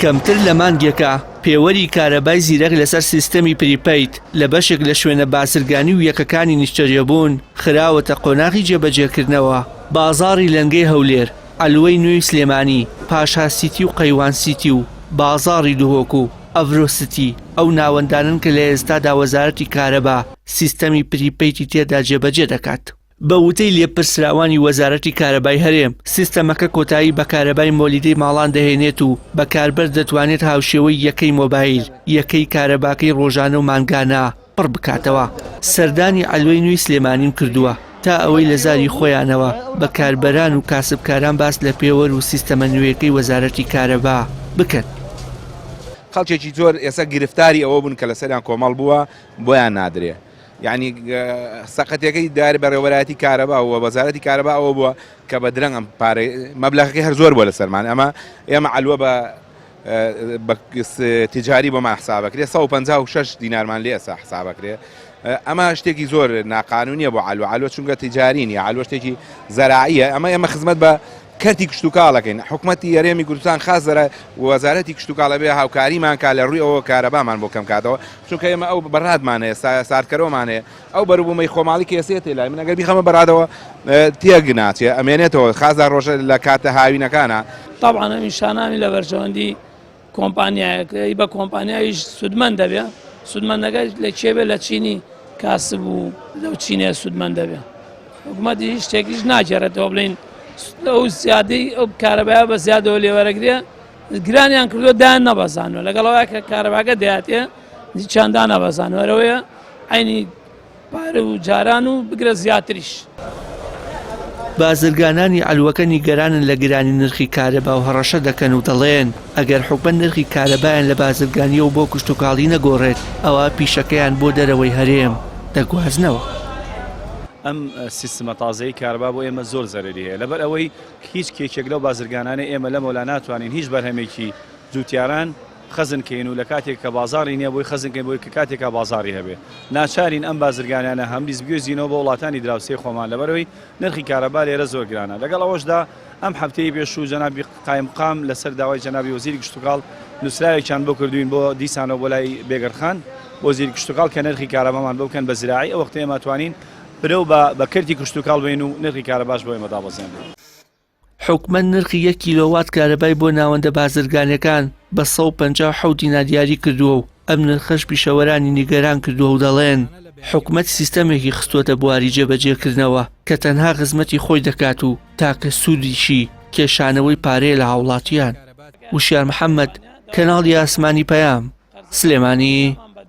کەمتر لە مانگێکە پێوەری کارەبای زیرەک لەسەر سیستەمی پریپەید لە بەشێک لە شوێنە بازرگانی و یەکەکانی نیشتەجێبوون خراوەتە قۆناغی جێبەجێکردنەوە. بازاڕی لەنگەی هەولێر، ئەلوەی نوێی سلێمانی، پاشا سیتی و قەیوان سیتی و بازاڕی دوهۆک و ئەڤرۆ سیتی ئەو ناوەندانن کە لە ئێستادا وەزارەتی کارەبا سیستەمی پریپەیدی تێدا جێبەجێ دەکات. بە وتەی لێپرسراوانی وەزارەتی کارەبای هەرێم سیستەمەکە کۆتایی بە کارەبای مۆلیدەی ماڵان دەهێنێت و بەکاربەر دەتوانێت هاوشێوەی یەکەی مۆبایل یەکەی کارەباکەی ڕۆژانە و مانگانە پڕ بکاتەوە. سەردانی ئەلوەی نوێی سلێمانیم کردووە تا ئەوەی لە زاری خۆیانەوە بە کاربەران و کاسبکاران باس لە پێوەر و سیستەمە نوێیەکەی وەزارەتی کارەبا بکەن. خەڵکێکی زۆر ئێستا گرفتاری ئەوە بوون کە لەسەریان کۆمەڵ بووە بۆیان نادرێ. یعنی سەقەتەکەی داری بەڕێوەبەرایەتی کارەبا و وەزارەتی کارەبا ئەوە بووە کە بە درەنگ ئەم پارەی مەبلەغەکەی هەر زۆر بووە لەسەرمان ئێمە ئەلوە بە تیجاری بۆمان حسابەکرێ 156 دینارمان لێ ئێستا حسابەکرێ. ئەمە شتێکی زۆر ناقانونیە بۆ ئەلوە چونکە تیجاری نیە، ئەلوە شتێکی زەراعیە. ئێمە خزمەت بە کەرتی کشتتوکاڵەکەین. حکوومەتی یاریێمی کوردستان خازەرە وەزارەتی کشتتوکاڵە بێ هاوکاریمان کا لە ڕووی ئەوە کارەبامان بۆ کەم کاتەوە، چونکە ئێمە ئەو بەڕادمانەیە ساردکەرەوەمانەیە ئەو بەروبوومەی خۆماڵی کێسێت لای من ئەگەر بیخەمە بەڕادەوە تێک ناچێ ئەمێنێتەوە خازار ڕۆژە لە کاتە هاوینەکانە. طبعا ئەمیشانامی لە بەرژەوەندی کۆمپانیایەکەی بە کۆمپانیایش سودمەند دەبێ، سودمەندەکە لە کێبێ لە چینی کاسب و لەو چینێ سودمەند دەبێ. حکوومەتی هیچ شتێکیش ناگێڕێتەوە بڵین ئەو زیادەی ئەو کارەبایە بە زیادەوە لێوەرەگرێ گرانیان کردووە دایان نەبەزانەوە لەگەڵەوەی کە کارەباکە دەهاتێ چەندان نەبەزانەوەرەوەیە عینی پارە و جاران و بگرە زیاتریش. بازرگانانی ئەلوەکە نیگەرانن لە گرانی نرخی کارەبا و هەڕەشە دەکەن و دەڵێن ئەگەر حکومەت نرخی کارەبایان لە بازرگانیەوە بۆ کشتتوکاڵی نەگۆڕێت ئەوە پیشەکەیان بۆ دەرەوەی هەرێم دەگوازنەوە. ئەم سیستمە تازەی کارەبا بۆ ئێمە زۆر زەرری هەیە لەبەر ئەوەی هیچ کێکێک لەو بازرگانانە ئێمە لەمەولا ناتوانین هیچ بەرهەمێکی جوتیاران خەزنکەین و لە کاتێک کە بازاڕی نییە بۆی خەزنکەین بۆی کە کاتێکا بازاڕی هەبێ ناچارین ئەم بازرگانیانە هەم دیزبگوێزینەوە بە وڵاتانی دراوسێ خۆمان لەبەرەوەی نرخی کارەبا لێرە زۆر گرانە. لەگەڵ ئەوەشدا ئەم هەفتەی پێشوو جەنابی قایمقام لەسەر داوای جەنابی وەزیری کشتتوکاڵ نووسراوێکیان بۆ کردوین بۆ دیسانەوە بۆ لای بێگەرخان وەزیری کشتتوکاڵ کە نرخی کارەبامان بۆ بکەن بە زراعی ئەو وەختەیە ئێمە توانین برەو بە کردی کشتتوکاڵ بین و نرخی کارەباش بۆ ئێمە دابەزێن. حکومەت نرخی 1 کیلۆوات کارەبای بۆ ناوەندە بازرگانەکان بە 157 دینار دیاری کردووە و ئەم نرخەش پیشەوەرانی نیگەران کردووە و دەڵێن حکومەت سیستەمێکی خستووەتە بواری جێبەجێکردنەوە کە تەنها خزمەتی خۆی دەکات و تاکە سوودیشی کێشانەوەی پارەیە لە هاوڵاتیان. وشیار محەممەد، کەناڵی ئاسمانی پەیام، سلێمانی.